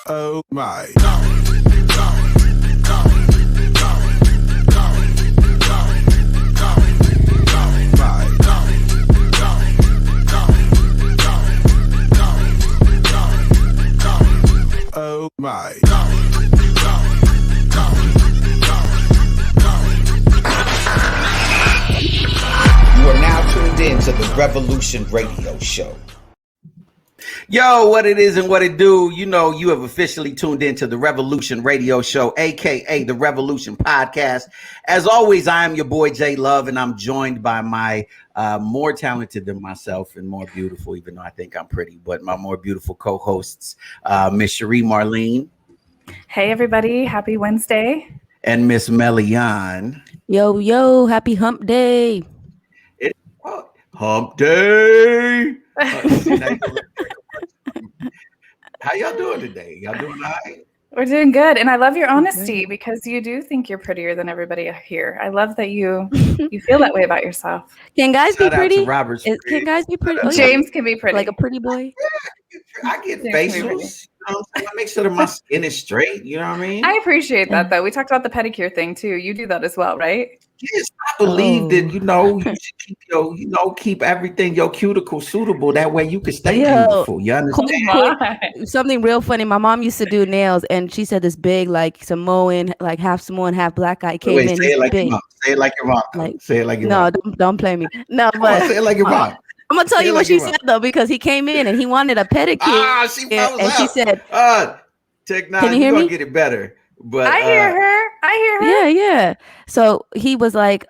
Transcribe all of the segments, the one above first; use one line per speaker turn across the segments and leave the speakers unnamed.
Oh my. Oh my.
You are now tuned in to the Revolution Radio Show.
Yo, what it is and what it do. You know, you have officially tuned into the Revolution Radio Show, aka the Revolution Podcast. As always, I am your boy J Love, and I'm joined by my more talented than myself and more beautiful, even though I think I'm pretty, but my more beautiful co-hosts, Miss Cherie Marlene.
Hey everybody, happy Wednesday.
And Miss Melian.
Yo, happy hump day.
Hump day. How y'all doing today? Y'all doing all right?
We're doing good, and I love your honesty because you do think you're prettier than everybody here. I love that you feel that way about yourself.
Can guys be pretty?
Can
guys be pretty?
James can be pretty,
like a pretty boy.
Yeah, I get facials. I make sure that my skin is straight. You know what I mean?
I appreciate that, though. We talked about the pedicure thing too. You do that as well, right?
Yes, I believe that you should keep everything your cuticle suitable. That way you can stay beautiful. You understand?
Something real funny. My mom used to do nails, and she said this big, like Samoan, like half Samoan, half black guy came in.
Say it like
big.
your mom. Say it like your mom. Say it like your mom.
No, don't play me. No, but
say it like your mom.
I'm gonna tell you what she said though, because he came in and he wanted a pedicure.
She said, "Technology,
can you hear me?
Gonna get it better." But
I hear her.
Yeah. So he was like,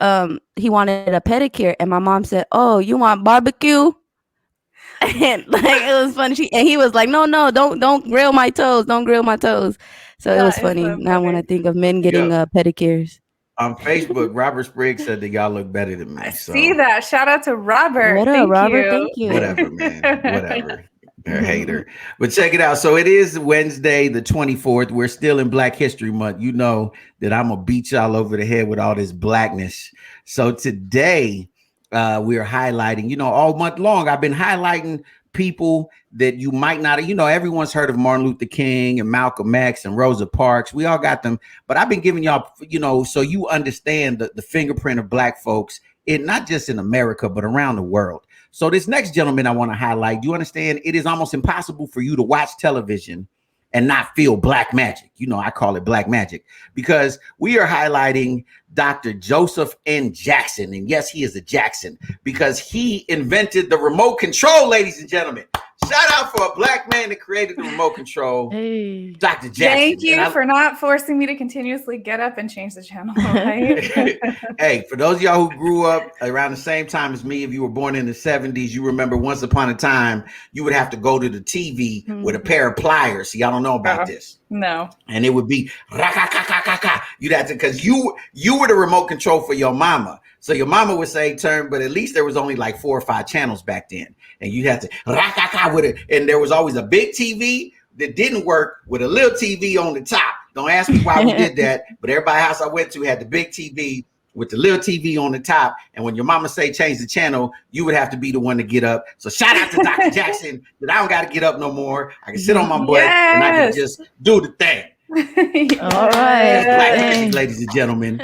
he wanted a pedicure, and my mom said, "Oh, you want barbecue?" And like it was funny. He was like, "No, don't grill my toes. Don't grill my toes." So it was funny. Now when I think of men getting pedicures.
On Facebook, Robert Spriggs said that y'all look better than me.
I see that. Shout out to Robert.
What up, Robert? Thank you.
Whatever, man. Whatever. They're a hater. But check it out. So it is Wednesday, the 24th. We're still in Black History Month. You know that I'm going to beat y'all over the head with all this blackness. So today we are highlighting, all month long, I've been highlighting people that you might not, everyone's heard of Martin Luther King and Malcolm X and Rosa Parks. We all got them. But I've been giving y'all, so you understand the fingerprint of Black folks, not just in America, but around the world. So this next gentleman I want to highlight, do you understand? It is almost impossible for you to watch television and not feel black magic. I call it black magic because we are highlighting Dr. Joseph N. Jackson. And yes, he is a Jackson because he invented the remote control, ladies and gentlemen. Shout out for a black man that created the remote control,
hey.
Dr. Jackson.
Thank you for not forcing me to continuously get up and change the channel. Right?
Hey, for those of y'all who grew up around the same time as me, if you were born in the 70s, you remember once upon a time, you would have to go to the TV with a pair of pliers. See, y'all don't know about this.
No.
And it would be, you'd have to, because you were the remote control for your mama. So your mama would say turn, but at least there was only like 4 or 5 channels back then. And you had to with it. And there was always a big TV that didn't work with a little TV on the top. Don't ask me why we did that. But everybody's house I went to had the big TV with the little TV on the top. And when your mama say change the channel, you would have to be the one to get up. So shout out to Dr. Jackson that I don't got to get up no more. I can sit on my butt and I can just do the thing.
All right,
Black magic, ladies and gentlemen.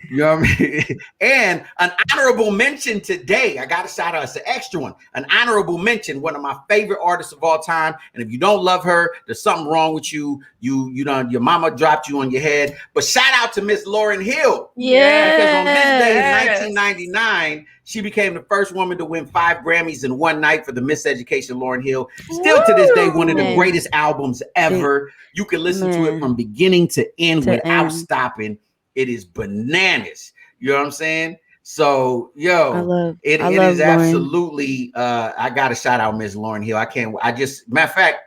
You know what I mean? And an honorable mention today. I got to shout out. It's an extra one. An honorable mention. One of my favorite artists of all time. And if you don't love her, there's something wrong with you. You know, your mama dropped you on your head. But shout out to Miss Lauryn Hill.
Yeah.
Because on this day in 1999, she became the first woman to win 5 Grammys in one night for the Miss Education Lauryn Hill. Still to this day, one of the greatest albums ever. You can listen to it from beginning to end without stopping. It is bananas. You know what I'm saying? So, it is absolutely, I got to shout out Miss Lauryn Hill. Matter of fact,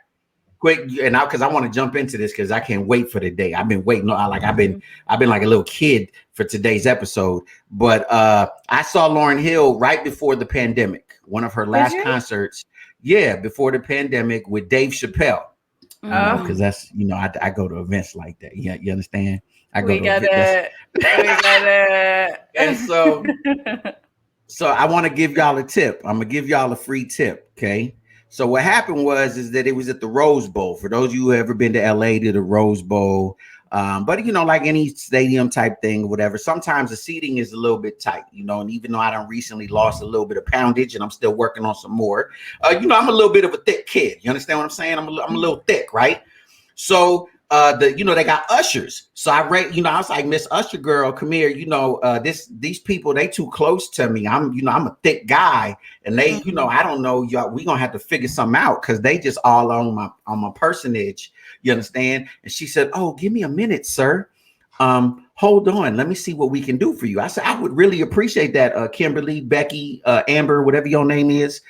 quick, and now because I want to jump into this because I can't wait for the day. I've been waiting. I've been like a little kid for today's episode. But I saw Lauryn Hill right before the pandemic. One of her last concerts. Yeah, before the pandemic with Dave Chappelle. Because that's I go to events like that. Yeah, you understand?
We got it.
And so I want to give y'all a tip. I'm gonna give y'all a free tip. Okay. So what happened is that it was at the Rose Bowl. For those of you who have ever been to LA to the Rose Bowl, but you know, like any stadium type thing or whatever, sometimes the seating is a little bit tight, you know. And even though I done recently lost a little bit of poundage and I'm still working on some more, you know, I'm a little bit of a thick kid. You understand what I'm saying? I'm a little thick, right? So you know, they got ushers. So I was like, Miss Usher girl, come here. You know, these people, they too close to me. I'm a thick guy, and they, you know, I don't know, y'all, we gonna have to figure something out because they just all on my personage. You understand? And she said, oh, give me a minute, sir. Hold on, let me see what we can do for you. I said, I would really appreciate that. Kimberly, Becky, Amber, whatever your name is,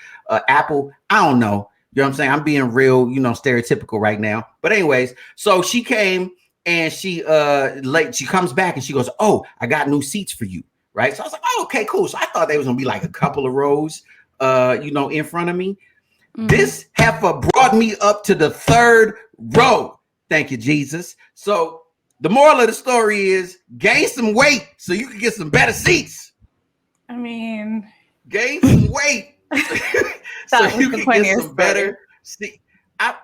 Apple, I don't know. You know what I'm saying? I'm being real, you know, stereotypical right now. But anyways, so she came and she comes back and she goes, oh, I got new seats for you. Right. So I was like, oh, okay, cool. So I thought they was gonna be like a couple of rows, you know, in front of me. This heifer brought me up to the third row. Thank you, Jesus. So the moral of the story is gain some weight so you can get some better seats.
I mean,
gain some weight. So you can get some better. See, I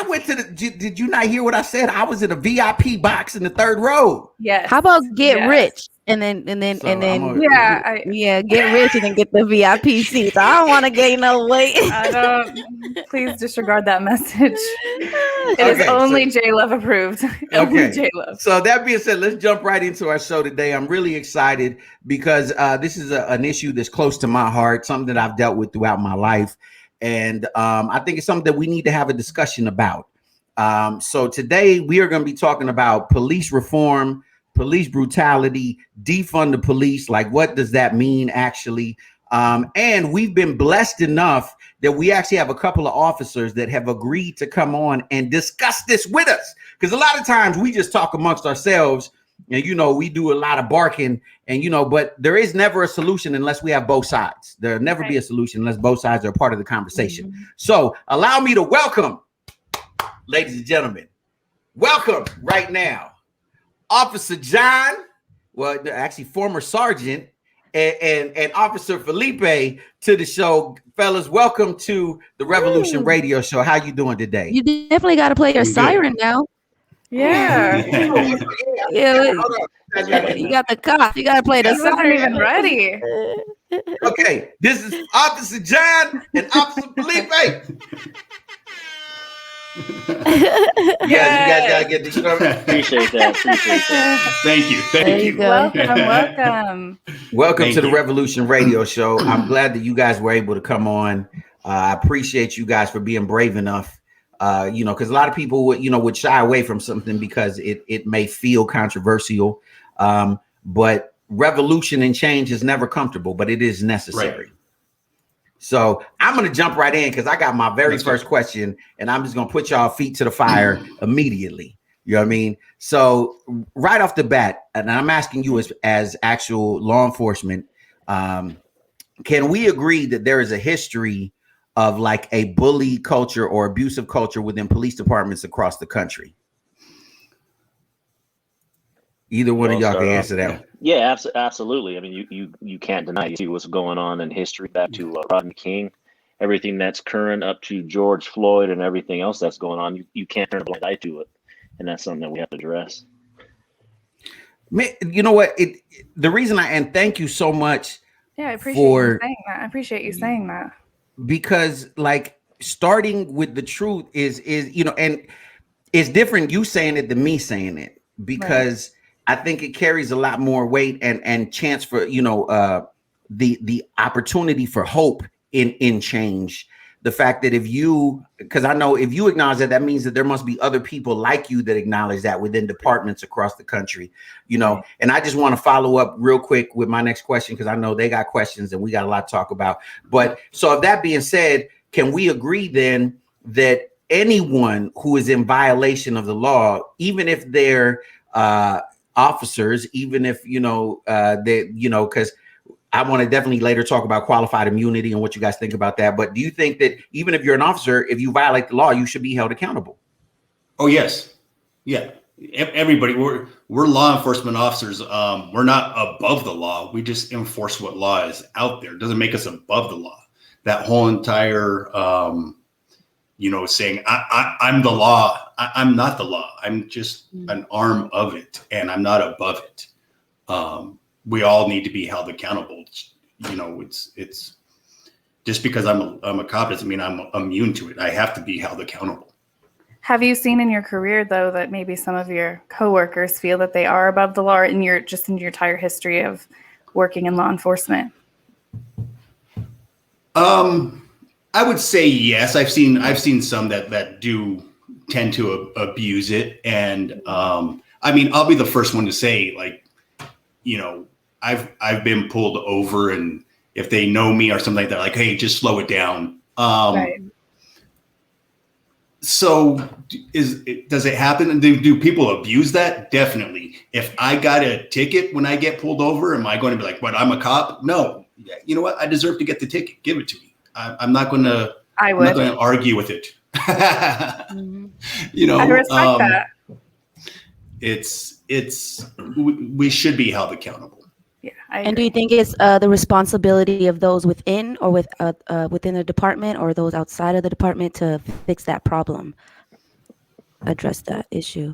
went to the. Did you not hear what I said? I was in a VIP box in the third row.
Yes.
How about get rich and then
get
rich and then get the VIP seats? I don't want to gain no weight.
I don't. Please disregard that message. It is only J-Love approved. Only J-Love.
So that being said, let's jump right into our show today. I'm really excited because this is an issue that's close to my heart, something that I've dealt with throughout my life. And I think it's something that we need to have a discussion about. So today we are going to be talking about police reform, police brutality, defund the police. Like, what does that mean actually? And we've been blessed enough that we actually have a couple of officers that have agreed to come on and discuss this with us. Because a lot of times we just talk amongst ourselves and, you know, we do a lot of barking and, you know, but there is never a solution unless we have both sides. There'll never be a solution unless both sides are a part of the conversation. So allow me to welcome, ladies and gentlemen, welcome right now, Officer John, well, actually former Sergeant, and Officer Felipe to the show. Fellas, welcome to the Revolution Radio Show. How you doing today?
You definitely got to play your siren now.
Yeah.
Yeah. You got the cops. You got to play the siren.
Not even ready.
Okay, this is Officer John and Officer Felipe. You guys gotta get this.
Appreciate that.
Thank you.
Welcome to the Revolution Radio Show. I'm glad that you guys were able to come on. I appreciate you guys for being brave enough. You know, because a lot of people would shy away from something because it may feel controversial. But revolution and change is never comfortable, but it is necessary. Right. So I'm going to jump right in because I got my very first question and I'm just going to put y'all feet to the fire immediately. You know what I mean? So right off the bat, and I'm asking you as actual law enforcement, can we agree that there is a history of like a bully culture or abusive culture within police departments across the country? Either one of y'all can answer that.
Yeah, absolutely. I mean, you can't deny. You see what's going on in history back to Rodney King, everything that's current up to George Floyd and everything else that's going on. You can't turn a blind eye to it, and that's something that we have to address.
You know what? The reason and thank you so much.
Yeah, I appreciate you saying that. I appreciate you saying that.
Because like starting with the truth is you know, and it's different you saying it than me saying it because I think it carries a lot more weight and chance for, you know, the opportunity for hope in change. The fact that because I know if you acknowledge that means that there must be other people like you that acknowledge that within departments across the country, you know. And I just want to follow up real quick with my next question because I know they got questions and we got a lot to talk about. But so if that being said, can we agree then that anyone who is in violation of the law, even if they're officers, even if, you know, because I want to definitely later talk about qualified immunity and what you guys think about that. But do you think that even if you're an officer, if you violate the law, you should be held accountable?
Oh, yes. Yeah. Everybody, we're law enforcement officers. We're not above the law. We just enforce what law is out there. It doesn't make us above the law. That whole entire saying I'm the law. I'm not the law. I'm just an arm of it, and I'm not above it. We all need to be held accountable. It's just because I'm a cop doesn't mean I'm immune to it. I have to be held accountable.
Have you seen in your career, though, that maybe some of your coworkers feel that they are above the law, or in your entire history of working in law enforcement?
I would say yes. I've seen some that do tend to abuse it, and I'll be the first one to say, like, I've been pulled over, and if they know me or something like that, like, hey, just slow it down.
Right.
So does it happen? And do people abuse that? Definitely. If I got a ticket when I get pulled over, am I going to be like, what, I'm a cop? No. You know what? I deserve to get the ticket. Give it to me. I'm not going to argue with it.
Mm-hmm.
I respect that.
We should be held accountable.
Yeah.
And do you think it's the responsibility of those within or within the department or those outside of the department to fix that problem, address that issue?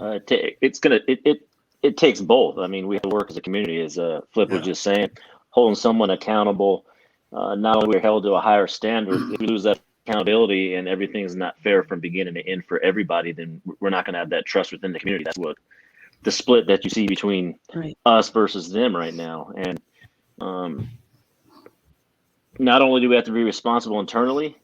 It takes both. I mean, we have to work as a community, as Flip was just saying, holding someone accountable. Not only we're held to a higher standard, if we lose that accountability and everything's not fair from beginning to end for everybody, then we're not going to have that trust within the community. That's what the split that you see between us versus them right now. And not only do we have to be responsible internally,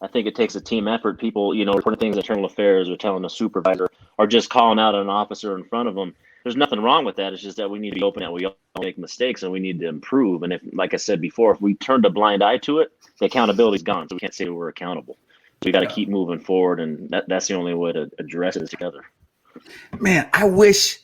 I think it takes a team effort. People, reporting things in internal affairs or telling a supervisor or just calling out an officer in front of them. There's nothing wrong with that. It's just that we need to be open that we all make mistakes and we need to improve. And if, like I said before, if we turned a blind eye to it, the accountability's gone. So we can't say we're accountable. So we got to keep moving forward. And that's the only way to address it together.
Man, I wish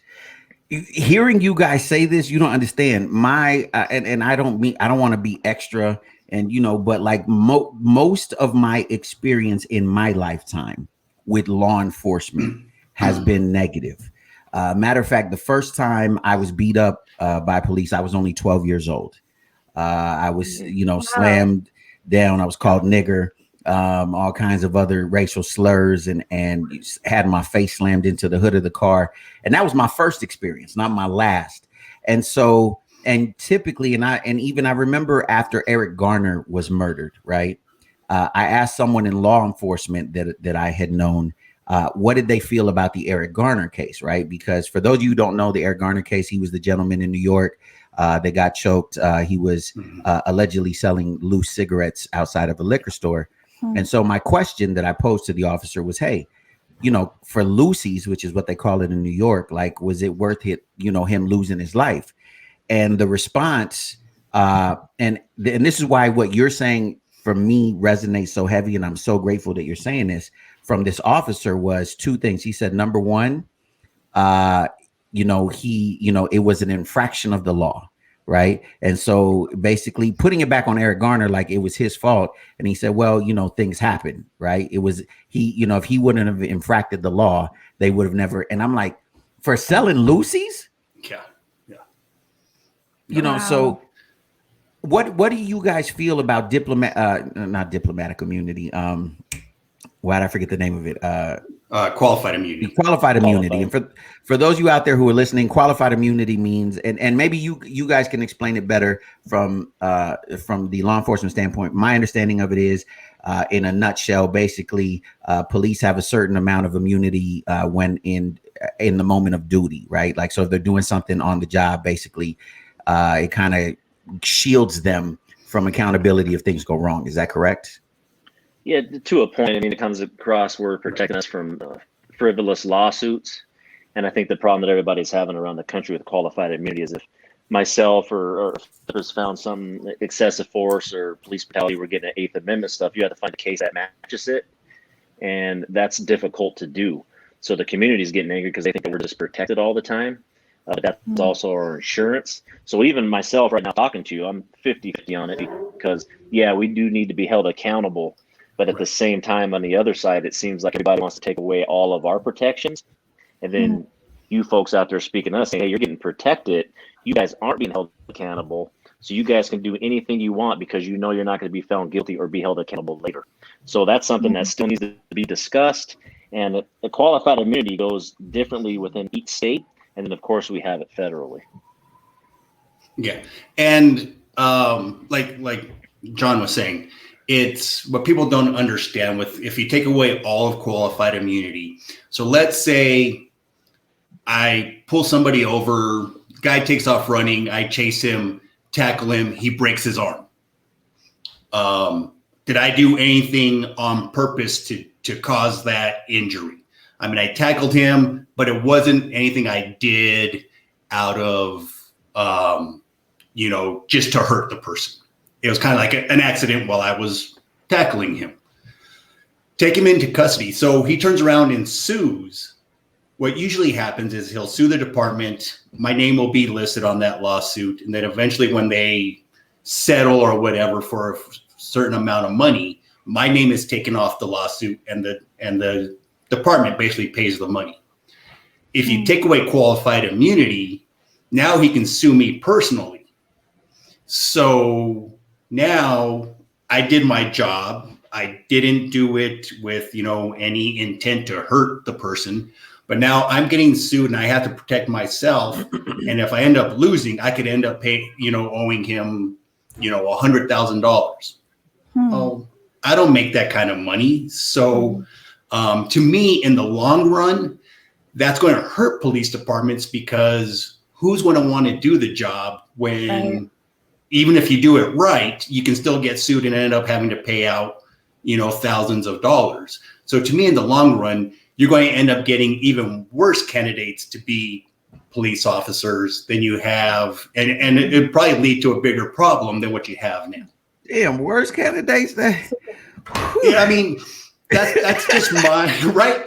hearing you guys say this, you don't understand and I don't want to be extra and, but like most of my experience in my lifetime with law enforcement has been negative. Matter of fact, the first time I was beat up by police, I was only 12 years old. I was, slammed down. I was called nigger, all kinds of other racial slurs, and had my face slammed into the hood of the car. And that was my first experience, not my last. And so, and typically, I remember after Eric Garner was murdered, right? I asked someone in law enforcement that I had known, what did they feel about the Eric Garner case, right? Because for those of you who don't know the Eric Garner case, he was the gentleman in New York that got choked. He was allegedly selling loose cigarettes outside of a liquor store. And so my question that I posed to the officer was, hey, for loosies, which is what they call it in New York, like, was it worth it, him losing his life? And the response, and this is why what you're saying for me resonates so heavy. And I'm so grateful that you're saying this from this officer was two things. He said, number one, it was an infraction of the law. Right. And so basically putting it back on Eric Garner, like it was his fault. And he said, well, things happen. Right. It was if he wouldn't have infracted the law, they would have never. And I'm like, for selling loosies. Yeah.
Wow.
So what do you guys feel about not diplomatic immunity? Why did I forget the name of it?
Qualified immunity.
Qualified immunity. And for those of you out there who are listening, qualified immunity means, and maybe you guys can explain it better from the law enforcement standpoint. My understanding of it is, in a nutshell, basically, police have a certain amount of immunity when in the moment of duty, right? Like, so if they're doing something on the job, basically, it kind of shields them from accountability if things go wrong. Is that correct?
Yeah, to a point. I mean, it comes across we're protecting us from frivolous lawsuits. And I think the problem that everybody's having around the country with qualified immunity is if myself or others found some excessive force or police brutality, we're getting an Eighth Amendment stuff, you have to find a case that matches it. And that's difficult to do. So the community is getting angry because they think that we're just protected all the time. But that's also our insurance. So even myself right now talking to you, I'm 50-50 on it because, yeah, we do need to be held accountable. But at the same time, on the other side, it seems like everybody wants to take away all of our protections. And then you folks out there speaking to us saying, hey, you're getting protected. You guys aren't being held accountable. So you guys can do anything you want because you know you're not going to be found guilty or be held accountable later. So that's something that still needs to be discussed. And the qualified immunity goes differently within each state. And then, of course, we have it federally.
Yeah. And like John was saying, it's what people don't understand with if you take away all of qualified immunity. So let's say I pull somebody over, guy takes off running, I chase him, tackle him, he breaks his arm. Did I do anything on purpose to cause that injury? I mean, I tackled him, but it wasn't anything I did out of, just to hurt the person. It was kind of like an accident while I was tackling him. Take him into custody. So he turns around and sues. What usually happens is he'll sue the department. My name will be listed on that lawsuit. And then eventually when they settle or whatever for a certain amount of money, my name is taken off the lawsuit and the department basically pays the money. If you take away qualified immunity, now he can sue me personally. So now I did my job. I didn't do it with, any intent to hurt the person, but now I'm getting sued and I have to protect myself. And if I end up losing, I could end up owing him, $100,000. Oh, I don't make that kind of money. So to me, in the long run, that's going to hurt police departments because who's going to want to do the job when even if you do it right, you can still get sued and end up having to pay out, thousands of dollars. So to me, in the long run, you're going to end up getting even worse candidates to be police officers than you have. And it'd probably lead to a bigger problem than what you have now.
Damn, worse candidates then.
Yeah, I mean, that's just my right.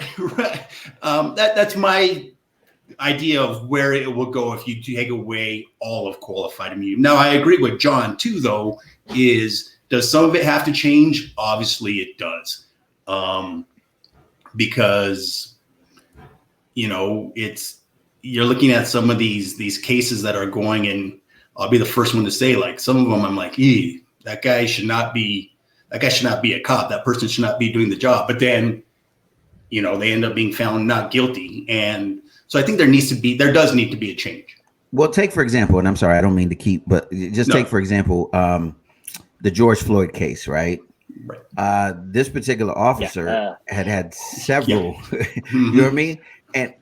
That's my idea of where it will go if you take away all of qualified immunity. Now, I agree with John too, though, does some of it have to change? Obviously it does. Because, you're looking at some of these cases that are going, and I'll be the first one to say, like, some of them I'm like, that guy should not be a cop. That person should not be doing the job. But then, they end up being found not guilty. And so I think there does need to be a change.
Well, take, for example, and I'm sorry, I don't mean to keep, but take, for example, the George Floyd case, right?
Right.
This particular officer had several, you know what I mean? And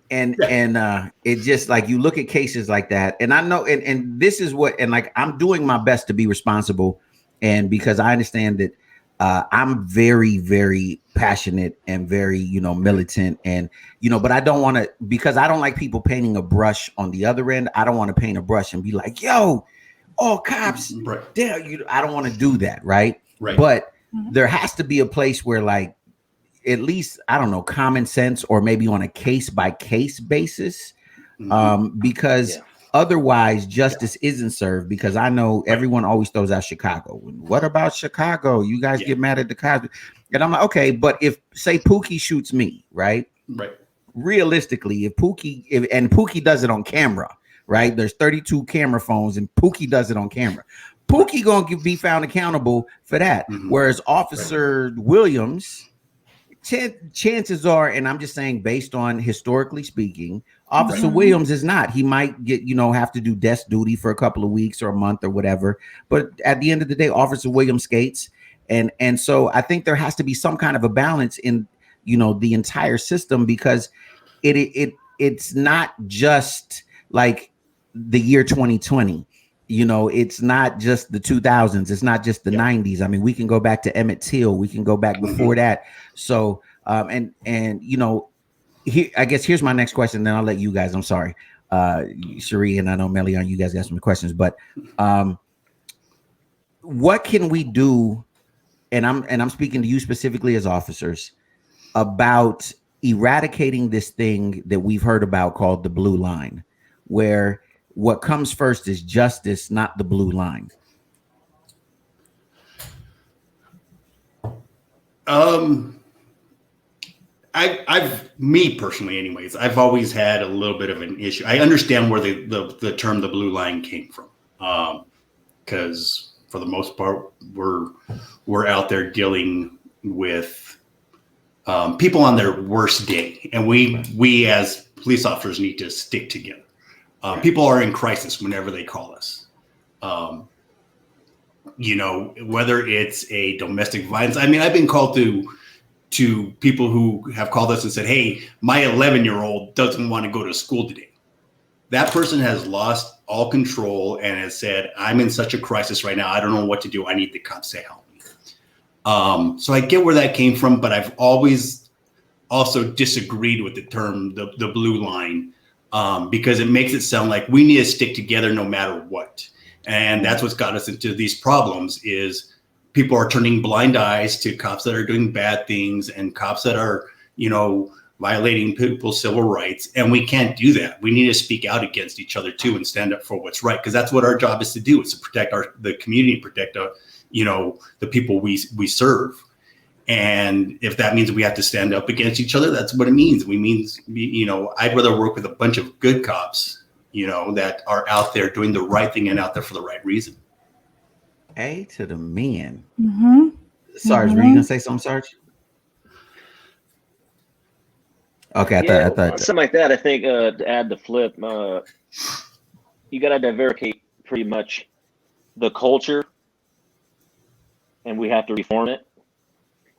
it just like you look at cases like that, and I know, and this is what, and like I'm doing my best to be responsible, and because I understand that I'm very, very passionate and very, militant, and but I don't want to, because I don't like people painting a brush on the other end. I don't want to paint a brush and be like, yo, all cops, damn, I don't want to do that, right? But there has to be a place where, like, at least, I don't know, common sense, or maybe on a case by case basis, because otherwise justice isn't served. Because I know everyone always throws out Chicago. What about Chicago? You guys get mad at the cops, and I'm like, okay, but if say Pookie shoots me, right? Realistically, if Pookie does it on camera, right? There's 32 camera phones, and Pookie does it on camera. Pookie gonna be found accountable for that. Whereas Officer Williams, chances are, and I'm just saying based on historically speaking, Officer Williams is not. He might get, have to do desk duty for a couple of weeks or a month or whatever. But at the end of the day, Officer Williams skates. And so I think there has to be some kind of a balance in, the entire system, because it's not just like the year 2020. It's not just the 2000s. It's not just the 90s. I mean, we can go back to Emmett Till. We can go back before that. So, here, I guess here's my next question. Then I'll let you guys. I'm sorry, Cherie, and I know Melion, you guys got some questions. But what can we do? And I'm speaking to you specifically as officers about eradicating this thing that we've heard about called the blue line, where what comes first is justice, not the blue line. Me personally, anyways, I've always had a little bit of an issue. I understand where the term the blue line came from.
because for the most part, we're out there dealing with people on their worst day, and we as police officers need to stick together. People are in crisis whenever they call us. Whether it's a domestic violence. I mean, I've been called to people who have called us and said, hey, my 11-year-old doesn't want to go to school today. That person has lost all control and has said, I'm in such a crisis right now. I don't know what to do. I need the cops to help me. So I get where that came from, but I've always also disagreed with the term, the blue line, because it makes it sound like we need to stick together no matter what. And that's what's got us into these problems is people are turning blind eyes to cops that are doing bad things and cops that are, violating people's civil rights. And we can't do that. We need to speak out against each other too and stand up for what's right. Because that's what our job is to do, is to protect the community, protect the people we serve. And if that means we have to stand up against each other, that's what it means. I'd rather work with a bunch of good cops, that are out there doing the right thing and out there for the right reason.
A to the men.
Mm-hmm.
Sarge, were you gonna say something, Sarge? Okay, I thought
something like that. I think to add the flip, you got to diversify pretty much the culture, and we have to reform it,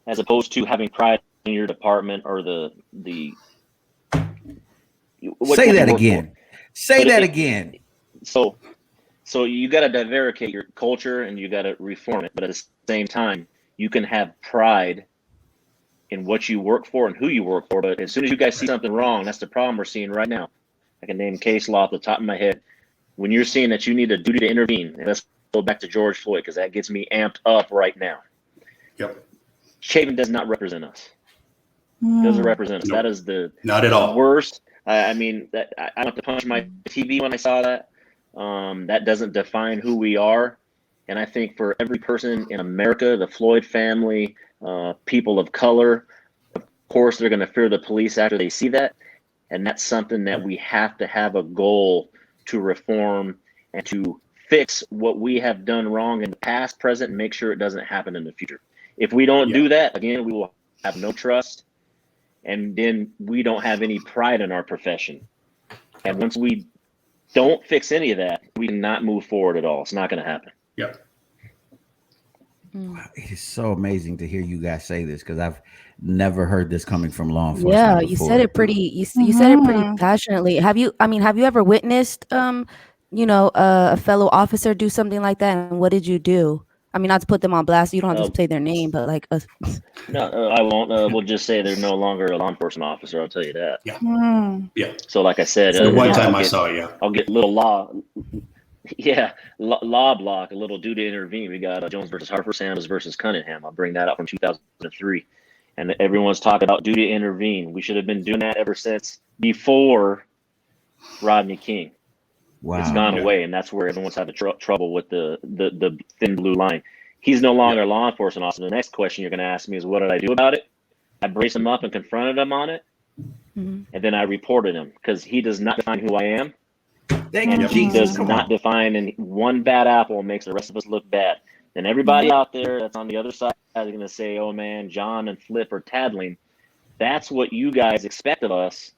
as opposed to having pride in your department or the.
Say that again. Say that again.
So you got to diversify your culture and you got to reform it, but at the same time, you can have pride in what you work for and who you work for. But as soon as you guys see something wrong, that's the problem we're seeing right now. I can name case law off the top of my head. When you're seeing that you need a duty to intervene, and let's go back to George Floyd, because that gets me amped up right now.
Yep.
Chapin does not represent us. Doesn't represent us.
Nope.
That is the
not at all
worst. I want to punch my TV when I saw that. That doesn't define who we are. And I think for every person in America, the Floyd family, people of color, of course, they're going to fear the police after they see that. And that's something that we have to have a goal to reform and to fix what we have done wrong in the past, present, and make sure it doesn't happen in the future. If we don't do that, again, we will have no trust. And then we don't have any pride in our profession. And once we don't fix any of that, we cannot move forward at all. It's not going to happen.
Yep.
It's so amazing to hear you guys say this, because I've never heard this coming from law enforcement.
Yeah,
before.
you said it pretty. You said it pretty passionately. Have you ever witnessed, a fellow officer do something like that? And what did you do? I mean, not to put them on blast. You don't have to say their name, but like us.
No, I won't. We'll just say they're no longer a law enforcement officer. I'll tell you that.
Yeah. Yeah.
So, like I said,
the one time I saw,
I'll get little law. Yeah, law block, a little due to intervene. We got Jones versus Harper, Sanders versus Cunningham. I'll bring that up from 2003. And everyone's talking about duty to intervene. We should have been doing that ever since before Rodney King.
Wow.
It's gone away, and that's where everyone's having trouble with the thin blue line. He's no longer a law enforcement officer. The next question you're going to ask me is, what did I do about it? I braced him up and confronted him on it, and then I reported him, because he does not define who I am.
Thank you,
He
Jesus.
does not define, and one bad apple makes the rest of us look bad. And everybody out there that's on the other side is going to say, oh man, John and Flip are tattling. That's what you guys expect of us,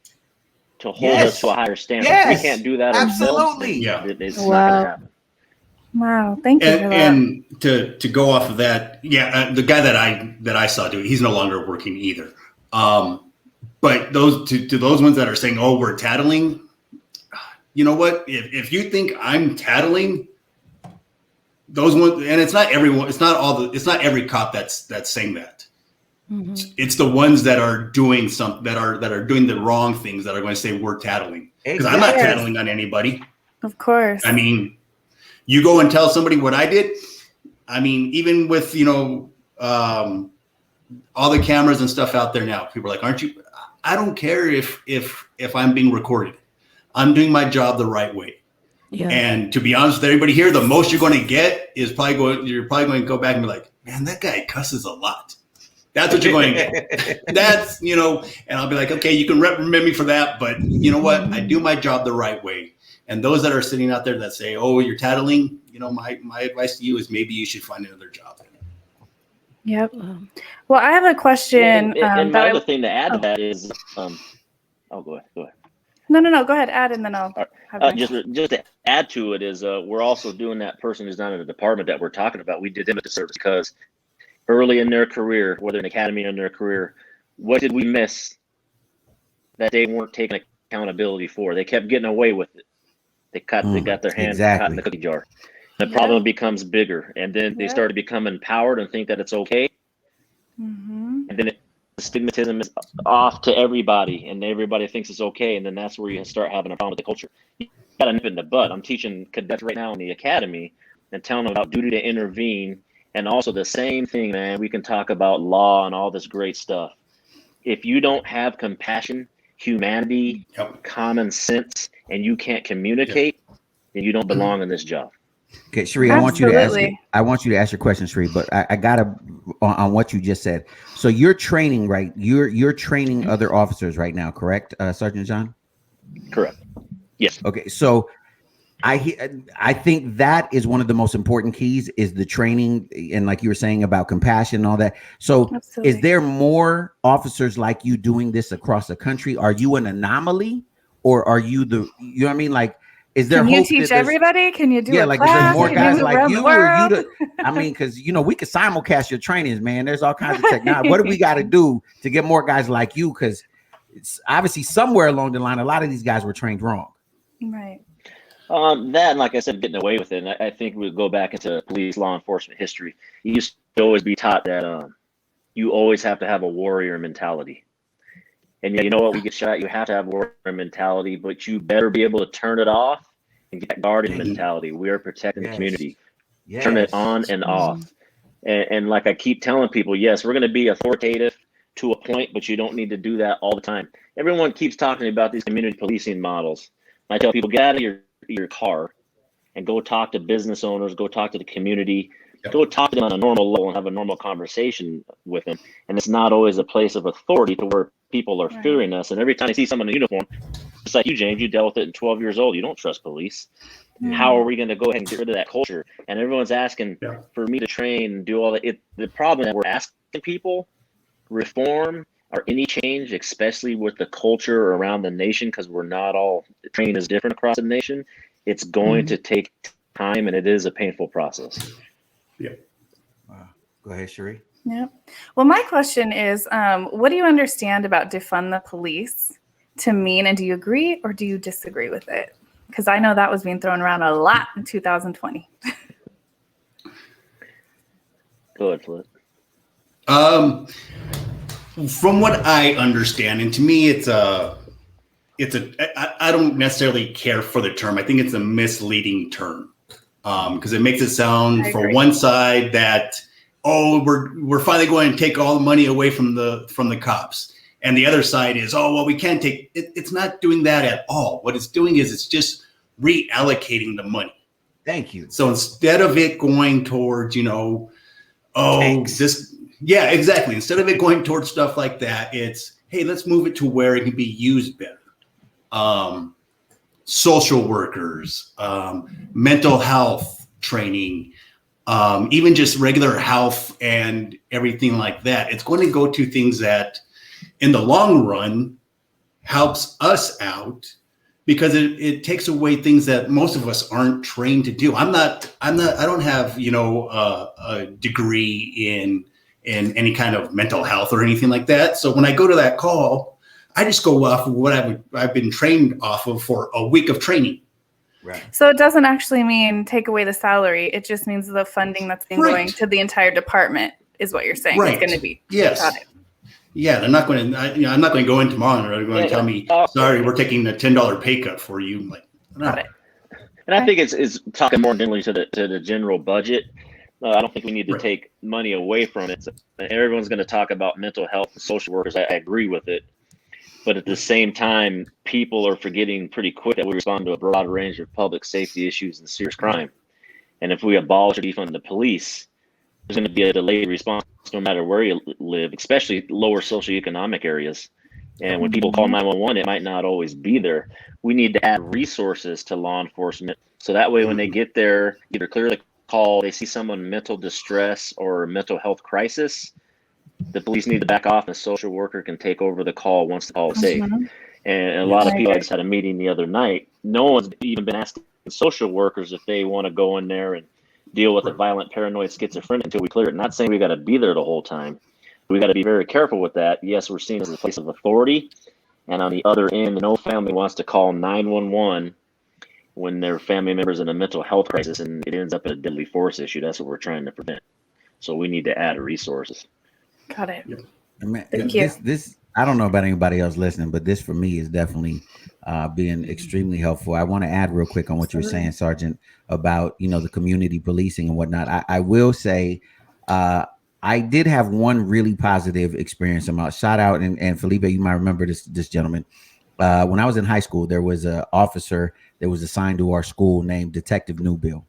to hold us to a higher standard.
Yes.
We can't do that
Absolutely.
ourselves. It's not going to happen.
Wow, thank you for that.
And to go off of that, the guy that I saw do it, he's no longer working either. But those to those ones that are saying, oh, we're tattling, you know what? If you think I'm tattling, those ones, and it's not everyone, it's not every cop that's saying that. Mm-hmm. It's the ones that are doing that are doing the wrong things that are going to say we're tattling. Because I'm not tattling on anybody.
Of course.
I mean, you go and tell somebody what I did. I mean, even with all the cameras and stuff out there now, people are like, "Aren't you?" I don't care if I'm being recorded. I'm doing my job the right way. Yeah. And to be honest with everybody here, the most you're going to get is you're probably going to go back and be like, "Man, that guy cusses a lot." That's what you're going to get. That's, and I'll be like, okay, you can reprimand me for that, but you know what? I do my job the right way. And those that are sitting out there that say, oh, you're tattling, my advice to you is maybe you should find another job.
Yep. Well, I have a question.
And my other thing to add to that is, go ahead.
No. Go ahead. Add, and then I'll have
just to add to it is, we're also doing that person who's not in the department that we're talking about. We did them a disservice because early in their career, whether in academy or in their career, what did we miss that they weren't taking accountability for? They kept getting away with it. They got their hand caught in the cookie jar. The problem becomes bigger, and then they start to become empowered and think that it's okay. And then the stigmatism is off to everybody, and everybody thinks it's okay, and then that's where you start having a problem with the culture. You got to nip it in the bud. I'm teaching cadets right now in the academy and telling them about duty to intervene, and also the same thing, man. We can talk about law and all this great stuff. If you don't have compassion, humanity, common sense, and you can't communicate, then you don't belong in this job.
Okay, Sheree, I want you to ask your question, Sheree, but I gotta on what you just said. So you're training, right? You're training other officers right now, correct, Sergeant John?
Correct. Yes.
Okay, so I think that is one of the most important keys is the training, and like you were saying about compassion and all that. So is there more officers like you doing this across the country? Are you an anomaly, or are you you know what I mean? Like, is there
Can
hope
you teach everybody? Can you do
is there more guys like you, or you? I mean, because we could simulcast your trainings, man. There's all kinds of technology. What do we got to do to get more guys like you? Because it's obviously somewhere along the line, a lot of these guys were trained wrong.
Right.
That, and like I said, getting away with it. And I think we'll go back into police law enforcement history. You used to always be taught that you always have to have a warrior mentality. And you know what? We get shot. You have to have a warrior mentality, but you better be able to turn it off and get that guardian mentality. We are protecting the community. Turn it on and off. And like I keep telling people, yes, we're going to be authoritative to a point, but you don't need to do that all the time. Everyone keeps talking about these community policing models. I tell people, get out of your car and go talk to business owners, go talk to the community, go talk to them on a normal level and have a normal conversation with them. And it's not always a place of authority to where people are fearing us. And every time I see someone in uniform, just like you, James, you dealt with it at 12 years old. You don't trust police. How are we going to go ahead and get rid of that culture? And everyone's asking for me to train and do all that. The problem that we're asking people, reform or any change, especially with the culture around the nation, because we're not all, training is different across the nation. It's going to take time, and it is a painful process.
Go ahead, Sheree.
Yeah. Well, my question is, what do you understand about defund the police to mean, and do you agree or do you disagree with it? Because I know that was being thrown around a lot in 2020.
Go ahead, Floyd.
From what I understand, and to me, I don't necessarily care for the term. I think it's a misleading term because it makes it sound for one side that, we're finally going to take all the money away from the cops, and the other side is, we can't take it. It's not doing that at all. What it's doing is it's just reallocating the money.
Thank you.
So instead of it going towards, yeah, exactly. Instead of it going towards stuff like that, it's, hey, let's move it to where it can be used better. Social workers, mental health training, even just regular health and everything like that. It's going to go to things that in the long run helps us out because it takes away things that most of us aren't trained to do. I don't have, a degree in any kind of mental health or anything like that. So when I go to that call, I just go off of what I've been trained off of for a week of training.
Right.
So it doesn't actually mean take away the salary. It just means the funding that's been going to the entire department is what you're saying.
Right.
It's going to be.
Yes. Got it. Yeah, they're not going to. I'm not going to go in tomorrow and they're going to tell me, sorry, we're taking a $10 pay cut for you. I'm like, no.
Got it.
And I think it's talking more generally to the general budget. I don't think we need to take money away from it. So everyone's going to talk about mental health and social workers. I agree with it. But at the same time, people are forgetting pretty quick that we respond to a broad range of public safety issues and serious crime. And if we abolish or defund the police, there's going to be a delayed response no matter where you live, especially lower socioeconomic areas. And when people call 911, it might not always be there. We need to add resources to law enforcement so that way when they get there, either clear the call, they see someone in mental distress or mental health crisis, the police need to back off and a social worker can take over the call once the call is safe. And a lot of people, I just had a meeting the other night, no one's even been asking social workers if they want to go in there and deal with a violent paranoid schizophrenic until we clear it. Not saying we got to be there the whole time. We got to be very careful with that. Yes, we're seen as a place of authority. And on the other end, no family wants to call 911 when their family member's in a mental health crisis and it ends up in a deadly force issue. That's what we're trying to prevent. So we need to add resources.
Got it.
Thank you. This I don't know about anybody else listening, but this for me is definitely being extremely helpful. I want to add real quick on what you were saying, Sergeant, about the community policing and whatnot. I will say I did have one really positive experience. Shout out, and Felipe, you might remember this gentleman. When I was in high school, there was an officer that was assigned to our school named Detective Newbill.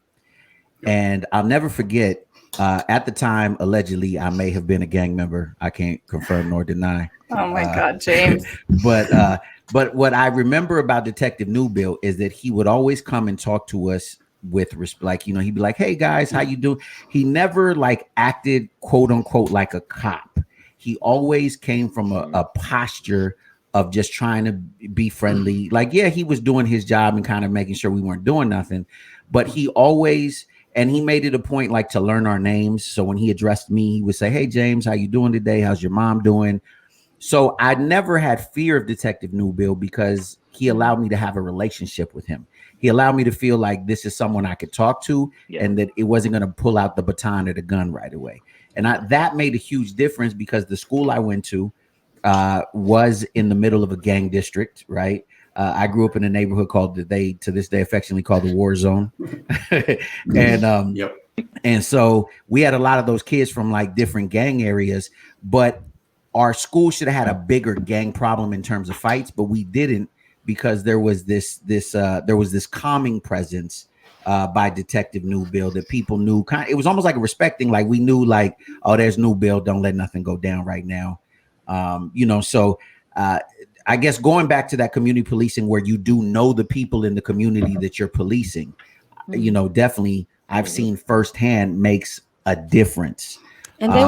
And I'll never forget, at the time, allegedly, I may have been a gang member. I can't confirm nor deny.
Oh my God, James.
But what I remember about Detective Newbill is that he would always come and talk to us with respect. Like, he'd be like, "Hey guys, how you doing?" He never acted quote unquote like a cop. He always came from a posture of just trying to be friendly. He was doing his job and kind of making sure we weren't doing nothing, but he always, and he made it a point to learn our names. So when he addressed me, he would say, "Hey James, how you doing today? How's your mom doing?" So I never had fear of Detective Newbill because he allowed me to have a relationship with him. He allowed me to feel like this is someone I could talk to and that it wasn't going to pull out the baton or the gun right away. And that made a huge difference because the school I went to was in the middle of a gang district, right? I grew up in a neighborhood called they to this day affectionately called the War Zone. And so we had a lot of those kids from different gang areas, but our school should have had a bigger gang problem in terms of fights, but we didn't because there was this calming presence by Detective Newbill that people knew. It was almost like a respecting, we knew oh, there's Newbill, don't let nothing go down right now. So I guess going back to that community policing where you do know the people in the community that you're policing, definitely I've seen firsthand makes a difference.
And there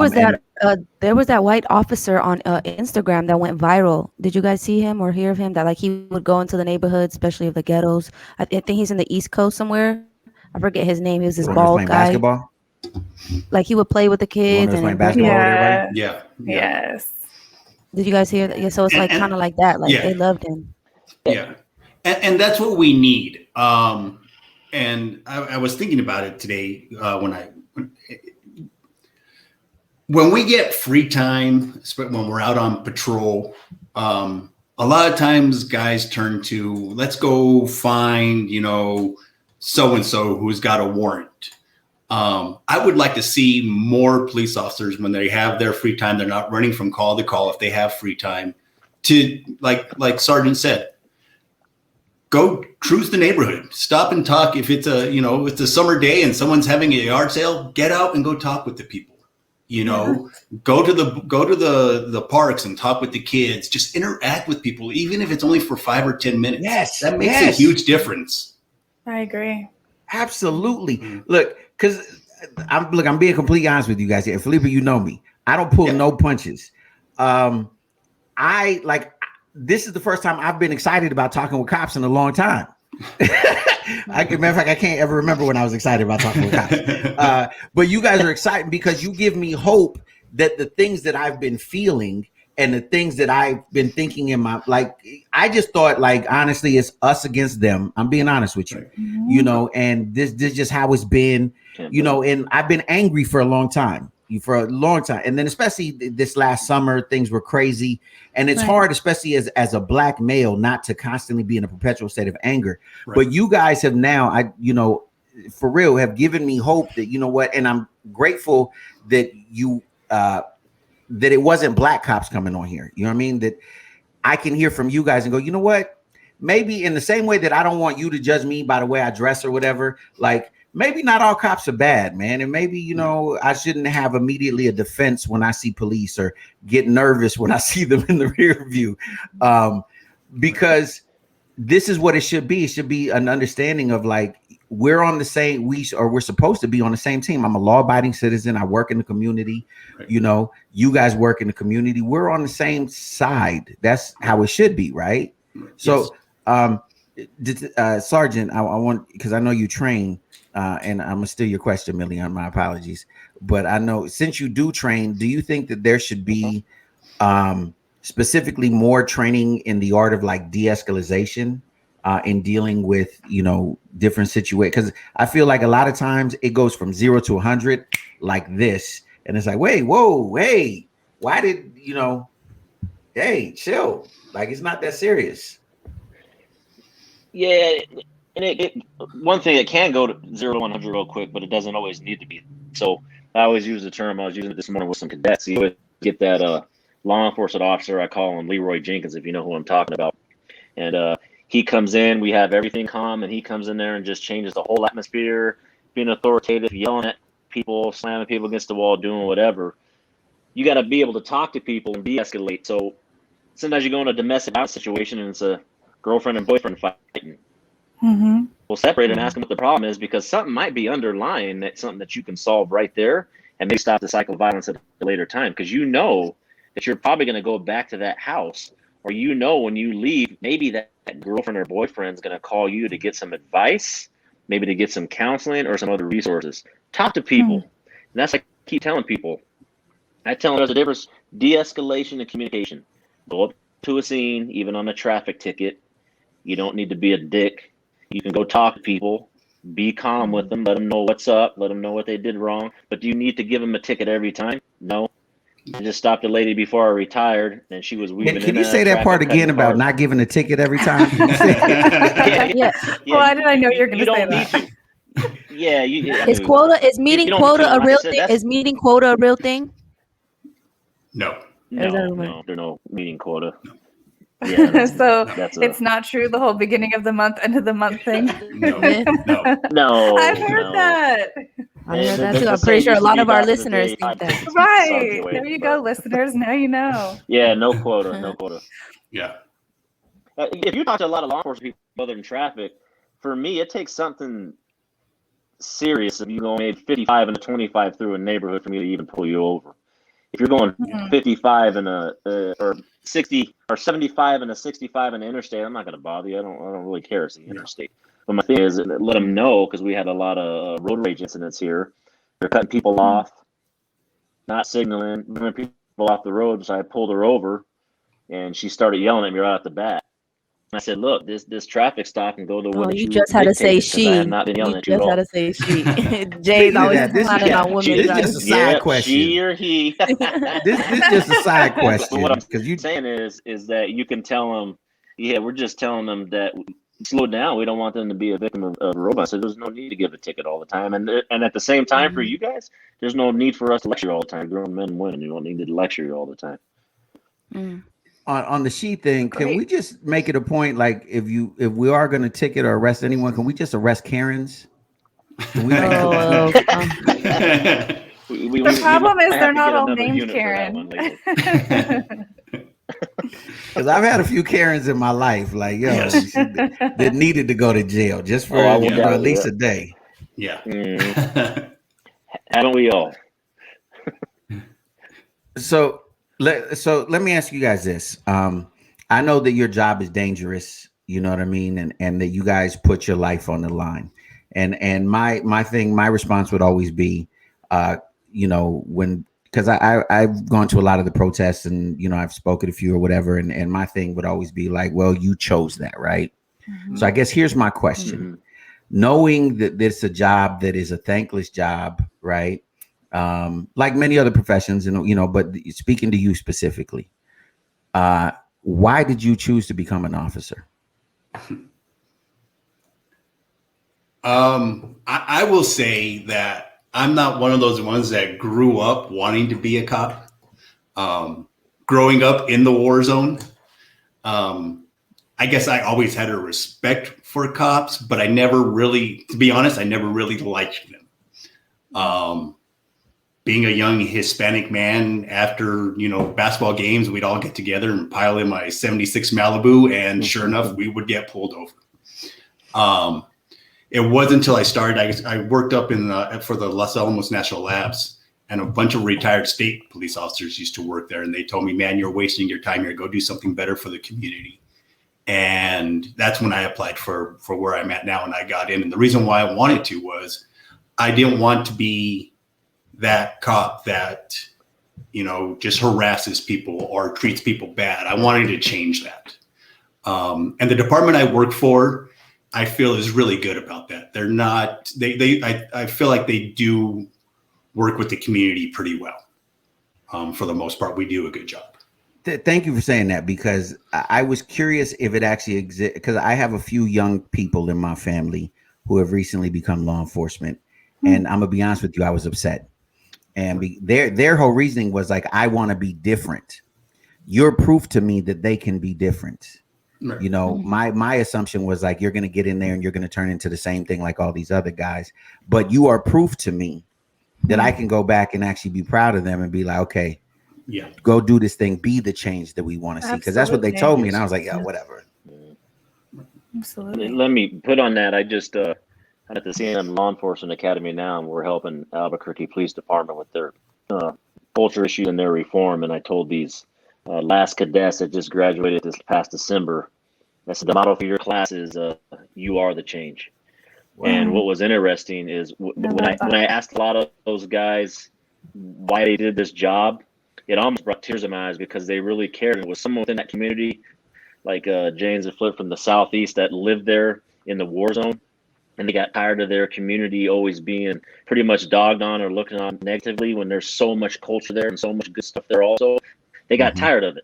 was that white officer on Instagram that went viral. Did you guys see him or hear of him? That he would go into the neighborhood, especially of the ghettos. I think he's in the East Coast somewhere. I forget his name. He was this bald guy.
Basketball?
He would play with the kids and
basketball.
Yes.
Did you guys hear that? Yeah, so it's kind of like that. They loved him.
Yeah, and that's what we need. And I was thinking about it today when we get free time, when we're out on patrol, a lot of times guys turn to, let's go find, so-and-so who's got a warrant. I would like to see more police officers when they have their free time. They're not running from call to call if they have free time to, like Sergeant said, go cruise the neighborhood, stop and talk. If it's it's a summer day and someone's having a yard sale, get out and go talk with the people. Go to the parks and talk with the kids. Just interact with people, even if it's only for 5 or 10 minutes.
Yes,
that makes a huge difference.
I agree.
Absolutely. Look, because I'm being completely honest with you guys here. Felipe, you know me. I don't pull no punches. This is the first time I've been excited about talking with cops in a long time. Matter of fact, I can't ever remember when I was excited about talking with cops. But you guys are excited because you give me hope that the things that I've been feeling and the things that I've been thinking in my I just thought honestly, it's us against them. I'm being honest with you, and this is just how it's been, and I've been angry for a long time. And then especially this last summer, things were crazy. And it's hard, especially as a black male, not to constantly be in a perpetual state of anger. Right. But you guys have now, for real, have given me hope that, what, and I'm grateful that that it wasn't black cops coming on here. You know what I mean? That I can hear from you guys and go, maybe in the same way that I don't want you to judge me by the way I dress or whatever, maybe not all cops are bad, man. And maybe, you know, I shouldn't have immediately a defense when I see police or get nervous when I see them in the rear view. Because this is what it should be. It should be an understanding of like, we're on the same, we're supposed to be on the same team. I'm a law-abiding citizen. I work in the community.
Right.
You know, you guys work in the community. We're on the same side. That's how it should be, right? So, Sergeant, I want, because I know you train, and I'm gonna steal your question, Millie. My apologies, but I know since you do train, do you think that there should be specifically more training in the art of like de-escalation in dealing with, you know, different situations? Because I feel like a lot of times it goes from 0 to 100 like this, and it's like, wait, whoa, hey, why did you know? Hey, chill. Like it's not that serious.
Yeah, and one thing, it can go to 0 to 100 real quick, but it doesn't always need to be. So I always use the term, I was using it this morning with some cadets. You always get that law enforcement officer, I call him Leroy Jenkins, if you know who I'm talking about. And he comes in, we have everything calm, and he comes in there and just changes the whole atmosphere, being authoritative, yelling at people, slamming people against the wall, doing whatever. You got to be able to talk to people and de-escalate. So sometimes you go in a domestic violence situation and it's a girlfriend and boyfriend fighting.
Mm-hmm.
We'll separate and ask them what the problem is, because something might be underlying, that's something that you can solve right there and maybe stop the cycle of violence at a later time. Because you know that you're probably going to go back to that house, or you know when you leave, maybe that girlfriend or boyfriend is going to call you to get some advice, maybe to get some counseling or some other resources. Talk to people. And that's like I keep telling people. I tell them there's a difference, de-escalation and communication. Go up to a scene, even on a traffic ticket. You don't need to be a dick. You can go talk to people, be calm with them, let them know what's up, let them know what they did wrong. But do you need to give them a ticket every time? No. I just stopped a lady before I retired, and she was weaving.
Can you say that part again about not giving a ticket every time?
Yeah. Why did I know you're going to say that?
Yeah,
is quota, is meeting quota a real thing? Is meeting quota a real thing?
No, there's no meeting quota.
No.
Yeah,
so it's not true, the whole beginning of the month, end of the month thing.
No.
I've heard that.
I heard that too. I'm pretty sure a lot of our listeners think that.
Right. There you go, listeners. Now you know.
Yeah, no quota, no quota.
Yeah.
If you talk to a lot of law enforcement people other than traffic, for me, it takes something serious if you go maybe 55 and a 25 through a neighborhood for me to even pull you over. If you're going 55 and or 60 or 75 and a 65 in the interstate, I'm not going to bother you. I don't really care. It's the interstate. But my thing is, let them know, because we had a lot of road rage incidents here. They're cutting people off, not signaling, bringing people off the road. So I pulled her over, and she started yelling at me right off the bat. I said, "Look, this traffic stop can go to what
you just had to say she.
I have not been yelling at you at all."
Had to say she. Jay's always clowning on women.
This is just a side question.
She or he.
this is just a side question.
What I'm saying is that you can tell them, yeah, we're just telling them that slow down. We don't want them to be a victim of robots. So there's no need to give a ticket all the time. And at the same time, for you guys, there's no need for us to lecture all the time. Grown men and women, you don't need to lecture you all the time.
On the she thing, can we just make it a point, like if we are going to ticket or arrest anyone, can we just arrest Karens? Can we
the problem is they're not all named Karen.
Because I've had a few Karens in my life, like that needed to go to jail just for at least a day.
Yeah.
Haven't we all?
So let me ask you guys this. I know that your job is dangerous, you know what I mean, and that you guys put your life on the line. And my response would always be, because I've gone to a lot of the protests and I've spoken to a few or whatever, and my thing would always be like, well, you chose that, right? So I guess here's my question: knowing that this is a job that is a thankless job, right? Like many other professions, but speaking to you specifically, why did you choose to become an officer?
I will say that I'm not one of those ones that grew up wanting to be a cop. Growing up in the war zone, I guess I always had a respect for cops, but I never really, to be honest, I never really liked them. Being a young Hispanic man, after, basketball games, we'd all get together and pile in my 76 Malibu, and sure enough, we would get pulled over. It wasn't until I started, I worked up for the Los Alamos National Labs, and a bunch of retired state police officers used to work there. And they told me, man, you're wasting your time here. Go do something better for the community. And that's when I applied for where I'm at now, and I got in. And the reason why I wanted to was I didn't want to be that cop that, just harasses people or treats people bad. I wanted to change that. And the department I work for, I feel is really good about that. They're not, I feel like they do work with the community pretty well. For the most part, we do a good job.
Thank you for saying that, because I was curious if it actually exists, because I have a few young people in my family who have recently become law enforcement. And I'm gonna be honest with you, I was upset. And their whole reasoning was like, I want to be different. You're proof to me that they can be different. Right. My assumption was like, you're going to get in there and you're going to turn into the same thing like all these other guys. But you are proof to me that I can go back and actually be proud of them and be like, okay, go do this thing, be the change that we want to see. Because that's what they told me. And I was like, yeah, whatever.
Absolutely.
Let me put on that. I just at the CM Law Enforcement Academy now, and we're helping Albuquerque Police Department with their culture issues and their reform. And I told these last cadets that just graduated this past December, I said, the motto for your class is you are the change. Wow. And what was interesting is when I asked a lot of those guys why they did this job, it almost brought tears in my eyes, because they really cared. It was someone within that community, like James and Flip from the Southeast, that lived there in the war zone. And they got tired of their community always being pretty much dogged on or looking on negatively when there's so much culture there and so much good stuff there also. They got tired of it.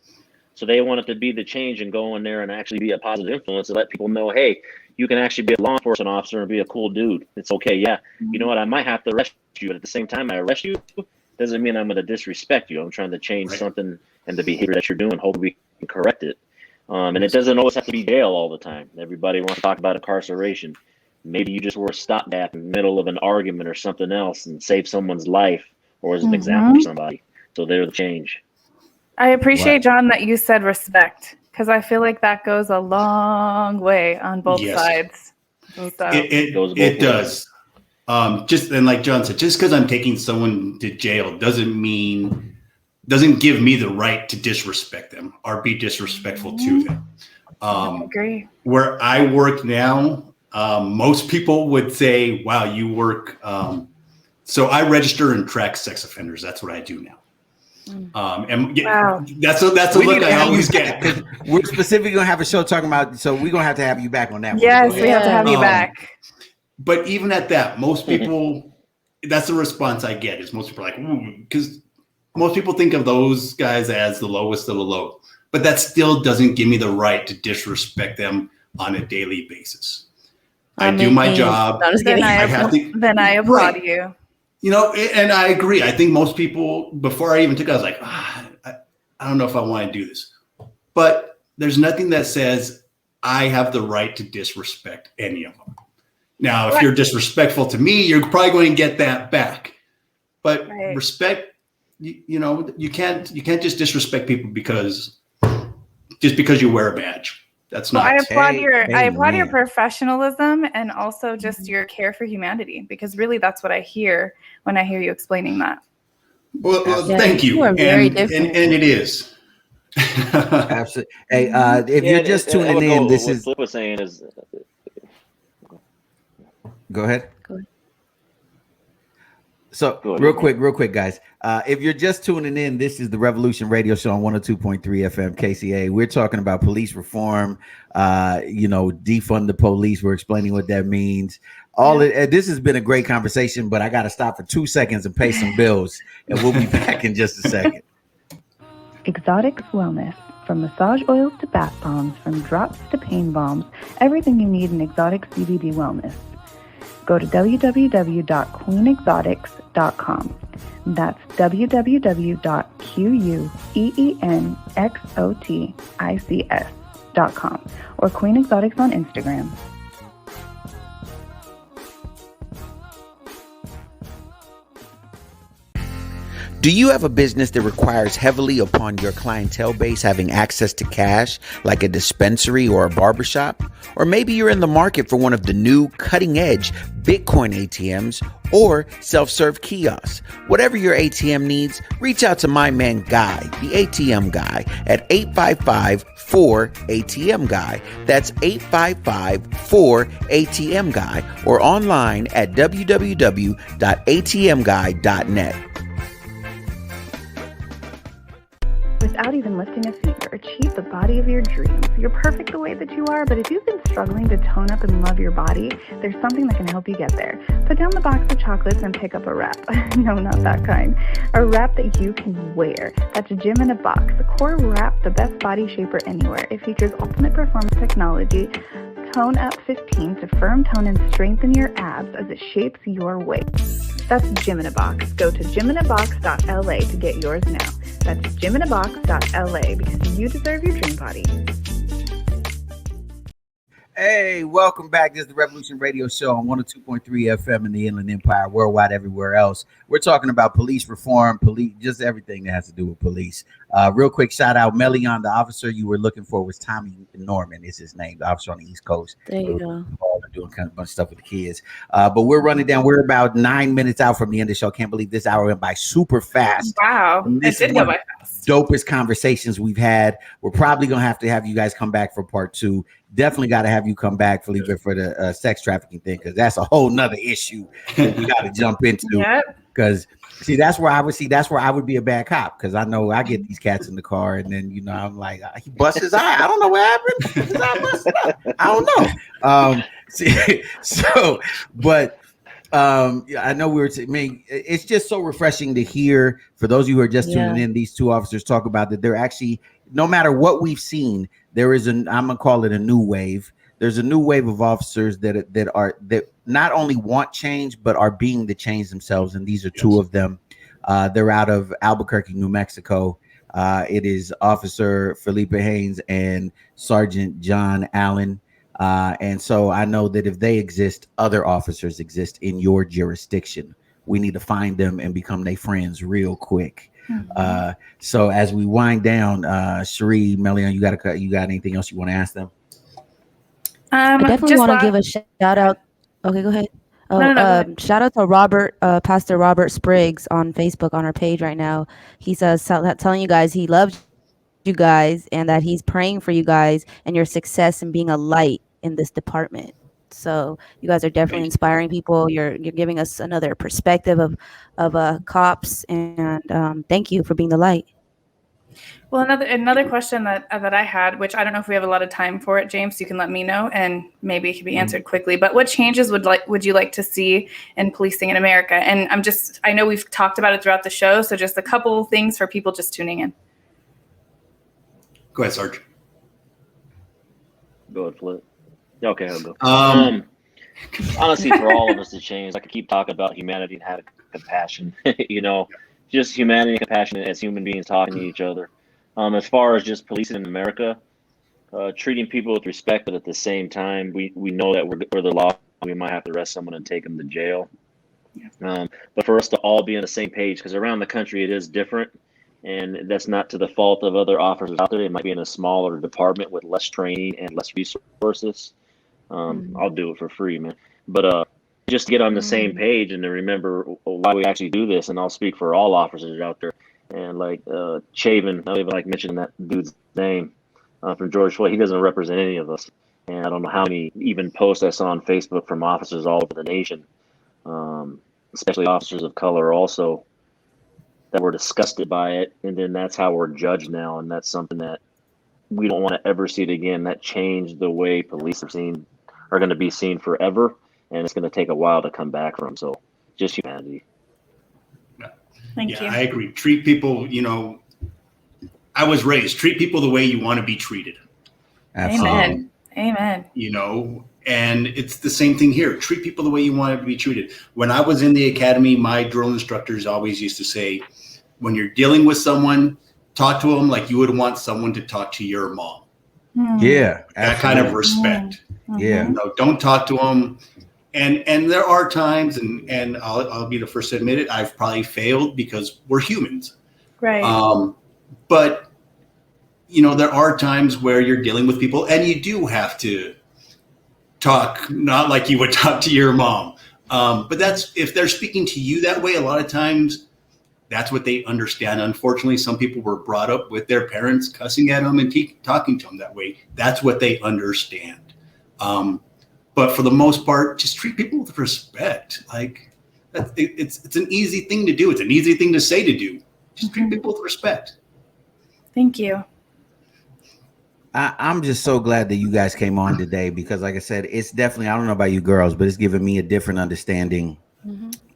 So they wanted to be the change and go in there and actually be a positive influence and let people know, hey, you can actually be a law enforcement officer and be a cool dude. It's okay. Yeah. You know what? I might have to arrest you, but at the same time I arrest you doesn't mean I'm going to disrespect you. I'm trying to change something and the behavior that you're doing. Hopefully we can correct it. And it doesn't always have to be jail all the time. Everybody wants to talk about incarceration. Maybe you just were a stopgap in the middle of an argument or something else and save someone's life, or as an example for somebody. So they're the change.
I appreciate, John, that you said respect, because I feel like that goes a long way on both sides. So.
It does. And like John said, just because I'm taking someone to jail doesn't give me the right to disrespect them or be disrespectful to them.
I agree.
Where I work now, most people would say, wow, you work. So I register and track sex offenders. That's what I do now. That's a look I always get.
We're specifically going to have a show talking about, so we're going to have you back on that one.
Yes, we have to have you back.
But even at that, most people, that's the response I get, is most people are like, ooh, because most people think of those guys as the lowest of the low. But that still doesn't give me the right to disrespect them on a daily basis. I do my job.
Then I applaud you.
And I agree. I think most people, before I even took it, I was like, I don't know if I want to do this. But there's nothing that says I have the right to disrespect any of them. Now, if you're disrespectful to me, you're probably going to get that back. But respect, you can't just disrespect people because you wear a badge. That's not.
I applaud your professionalism and also just your care for humanity, because really that's what I hear when I hear you explaining that.
Well, thank you.
You are very different.
And it is.
Absolutely. Hey, if you're just tuning in, this is.
What Flip was saying is.
Go ahead. So real quick, guys. If you're just tuning in, this is the Revolution Radio Show on 102.3 FM KCA. We're talking about police reform, defund the police. We're explaining what that means. This has been a great conversation, but I got to stop for 2 seconds and pay some bills, and we'll be back in just a second.
Exotics Wellness. From massage oils to bath bombs, from drops to pain bombs, everything you need in exotic CBD wellness. Go to www.queenexotics.com. That's www.queenexotics.com. queenexotics.com or Queen Exotics on Instagram.
Do you have a business that requires heavily upon your clientele base having access to cash, like a dispensary or a barbershop? Or maybe you're in the market for one of the new cutting-edge Bitcoin ATMs or self-serve kiosks. Whatever your ATM needs, reach out to my man Guy, the ATM Guy, at 855-4ATM-GUY. That's 855-4ATM-GUY, or online at www.atmguy.net.
Without even lifting a finger, achieve the body of your dreams. You're perfect the way that you are, but if you've been struggling to tone up and love your body, there's something that can help you get there. Put down the box of chocolates and pick up a wrap. No, not that kind. A wrap that you can wear. That's a gym in a box. The Core Wrap, the best body shaper anywhere. It features ultimate performance technology, Tone Up 15 to firm tone and strengthen your abs as it shapes your waist. That's Gym in a Box. Go to gyminabox.la to get yours now. That's gyminabox.la because you deserve your dream body.
Hey, welcome back. This is the Revolution Radio Show on 102.3 FM in the Inland Empire, worldwide, everywhere else. We're talking about police reform, police, just everything that has to do with police. Real quick shout out, Melion, the officer you were looking for was Tommy Norman, is his name, the officer on the East Coast.
There you go.
Doing kind of a bunch of stuff with the kids. But we're running down. We're about 9 minutes out from the end of the show. Can't believe this hour went by super fast.
Wow. It did go by fast.
Dopest conversations we've had. We're probably going to have you guys come back for part 2. Definitely got to have you come back, Felipe, for the sex trafficking thing, because that's a whole nother issue that we got to jump into. Because that's where I would be a bad cop, because I know I get these cats in the car and then I'm like, he busts his eye. I don't know what happened. His eye busted up. I don't know. I know it's just so refreshing to hear, for those of you who are just tuning in, these two officers talk about that they're actually, no matter what we've seen, there is I'm gonna call it a new wave. There's a new wave of officers that not only want change but are being the change themselves, and these are two of them. They're out of Albuquerque, New Mexico. It is Officer Felipe Haynes and Sergeant John Allen. And so I know that if they exist, other officers exist in your jurisdiction. We need to find them and become their friends real quick. Mm-hmm. So as we wind down, Cherie, Melion, you got anything else you want to ask them?
I definitely want to give a shout out. Okay, go ahead. No, shout out to Robert, Pastor Robert Spriggs on Facebook on our page right now. He says, telling you guys he loves you guys and that he's praying for you guys and your success and being a light in this department. So you guys are definitely inspiring people. You're giving us another perspective of cops, and thank you for being the light.
Well, another question that I had, which I don't know if we have a lot of time for it, James, you can let me know, and maybe it can be answered quickly. But what changes would you like to see in policing in America? And I know we've talked about it throughout the show, so just a couple things for people just tuning in.
Go ahead, Sarge.
Go ahead, Flip. Okay, I'll go. Honestly, for all of us to change, I could keep talking about humanity and having compassion. Just humanity and compassion as human beings talking to each other. As far as just policing in America, treating people with respect, but at the same time, we know that we're the law. We might have to arrest someone and take them to jail. But for us to all be on the same page, because around the country it is different, and that's not to the fault of other officers out there. It might be in a smaller department with less training and less resources. I'll do it for free, man. But just to get on the same page and to remember why we actually do this, and I'll speak for all officers out there. And like Chavin, I don't even like mentioning that dude's name from George Floyd. He doesn't represent any of us. And I don't know how many even posts I saw on Facebook from officers all over the nation, especially officers of color also, that were disgusted by it. And then that's how we're judged now. And that's something that we don't want to ever see it again. That changed the way police are going to be seen forever. And it's going to take a while to come back from. So just humanity.
Thank you.
I agree. Treat people, I was raised, treat people the way you want to be treated.
Absolutely. Amen.
And it's the same thing here. Treat people the way you want to be treated. When I was in the academy, my drill instructors always used to say, when you're dealing with someone, talk to them like you would want someone to talk to your mom.
Yeah,
that kind of respect.
Yeah.
You know, don't talk to them. And there are times, and I'll be the first to admit it, I've probably failed because we're humans.
Right.
But you know, there are times where you're dealing with people and you do have to talk, not like you would talk to your mom. But that's, if they're speaking to you that way, a lot of times that's what they understand. Unfortunately, some people were brought up with their parents cussing at them and talking to them that way. That's what they understand. But for the most part, just treat people with respect. Like it's an easy thing to do. It's an easy thing to say to do. Just treat people with respect.
Thank you.
I'm just so glad that you guys came on today because, like I said, it's definitely, I don't know about you girls, but it's given me a different understanding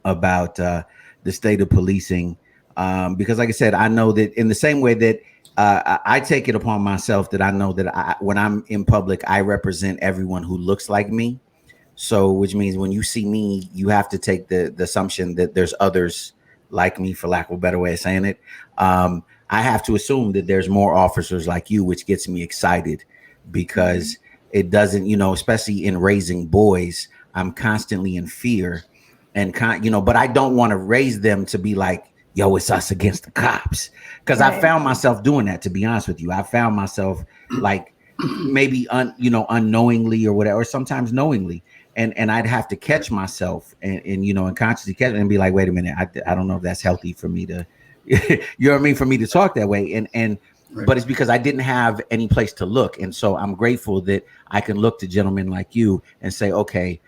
about the state of policing. Because, like I said, I know that in the same way that I take it upon myself that I know that when I'm in public, I represent everyone who looks like me. So, which means when you see me, you have to take the assumption that there's others like me, for lack of a better way of saying it. I have to assume that there's more officers like you, which gets me excited because it doesn't, you know, especially in raising boys, I'm constantly in fear and but I don't want to raise them to be like, yo, it's us against the cops. Because I found myself doing that, to be honest with you. I found myself like maybe, unknowingly or whatever, or sometimes knowingly. And I'd have to catch myself and consciously catch it and be like, wait a minute, I don't know if that's healthy for me to, you know what I mean, for me to talk that way. And but it's because I didn't have any place to look. And so I'm grateful that I can look to gentlemen like you and say, okay,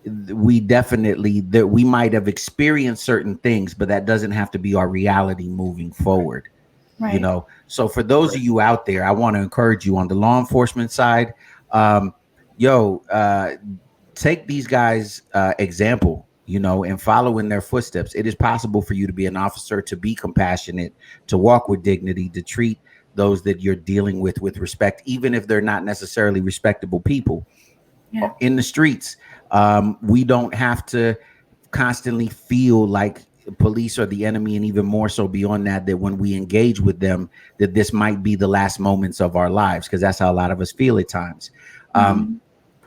we definitely, that we might have experienced certain things, but that doesn't have to be our reality moving forward.
Right.
So for those of you out there, I want to encourage you on the law enforcement side, take these guys example, and follow in their footsteps. It is possible for you to be an officer, to be compassionate, to walk with dignity, to treat those that you're dealing with respect, even if they're not necessarily respectable people in the streets. We don't have to constantly feel like police are the enemy, and even more so beyond that, that when we engage with them, that this might be the last moments of our lives, because that's how a lot of us feel at times.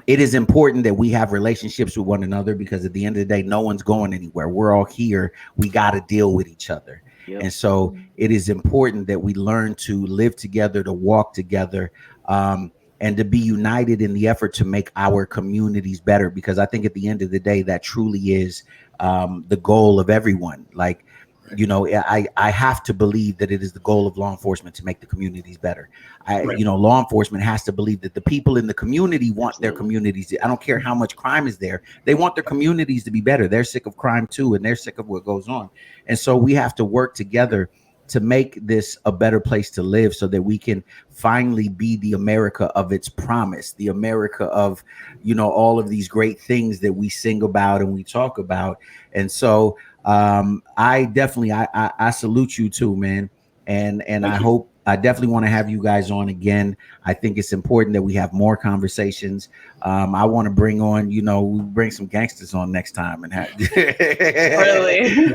It is important that we have relationships with one another, because at the end of the day, no one's going anywhere. We're all here. We got to deal with each other. Yep. And so it is important that we learn to live together, to walk together, and to be united in the effort to make our communities better. Because I think at the end of the day, that truly is the goal of everyone. Like, I have to believe that it is the goal of law enforcement to make the communities better. Law enforcement has to believe that the people in the community want their communities. I don't care how much crime is there. They want their communities to be better. They're sick of crime too, and they're sick of what goes on. And so we have to work together to make this a better place to live, so that we can finally be the America of its promise, the America of, all of these great things that we sing about and we talk about. And so I definitely, I salute you too, man. And I definitely want to have you guys on again. I think it's important that we have more conversations. I want to bring on, we bring some gangsters on next time and have
really,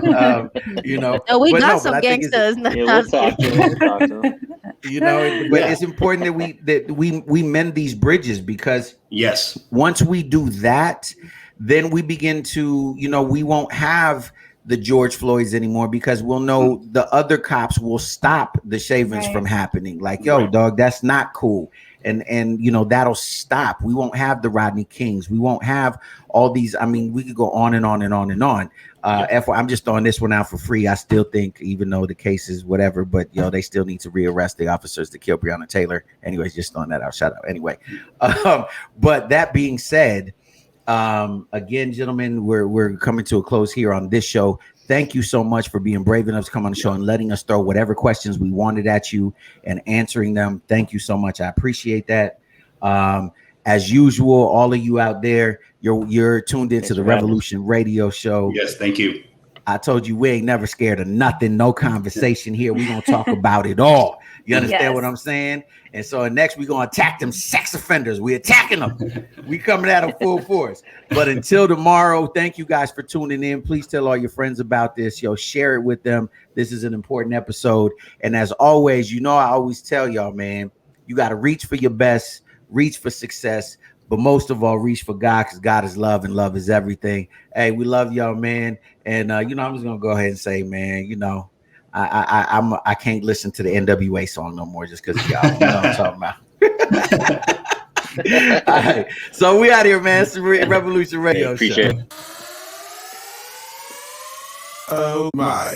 we got some gangsters.
We'll talk to them.
But it's important that we mend these bridges, because once we do that, then we begin to, we won't have the George Floyds anymore, because we'll know the other cops will stop the shavings from happening. Like, dog, that's not cool. And that'll stop. We won't have the Rodney Kings. We won't have all these. I mean, we could go on and on and on and on. I'm just throwing this one out for free. I still think, even though the case is whatever, but they still need to rearrest the officers that killed Breonna Taylor. Anyways, just throwing that out. Shout out. Anyway, but that being said, again, gentlemen, we're coming to a close here on this show. Thank you so much for being brave enough to come on the show and letting us throw whatever questions we wanted at you and answering them. Thank you so much. I appreciate that. As usual, all of you out there, you're tuned into the Revolution Radio Show.
Yes, thank you.
I told you, we ain't never scared of nothing. No conversation here. We're gonna talk about it all. You understand what I'm saying? And so next we're gonna attack them sex offenders. We're attacking them. We coming at them full force. But until tomorrow, thank you guys for tuning in. Please tell all your friends about this. Share it with them. This is an important episode. And as always, I always tell y'all, man, You got to reach for your best, reach for success, but most of all, reach for God, because God is love and love is everything. Hey, we love y'all, man. And I'm just gonna go ahead and say, man, I can't listen to the NWA song no more just because y'all. You know what I'm talking about. All right, so we out here, man. It's the Revolution Radio
Appreciate
Show.
it.
Oh my.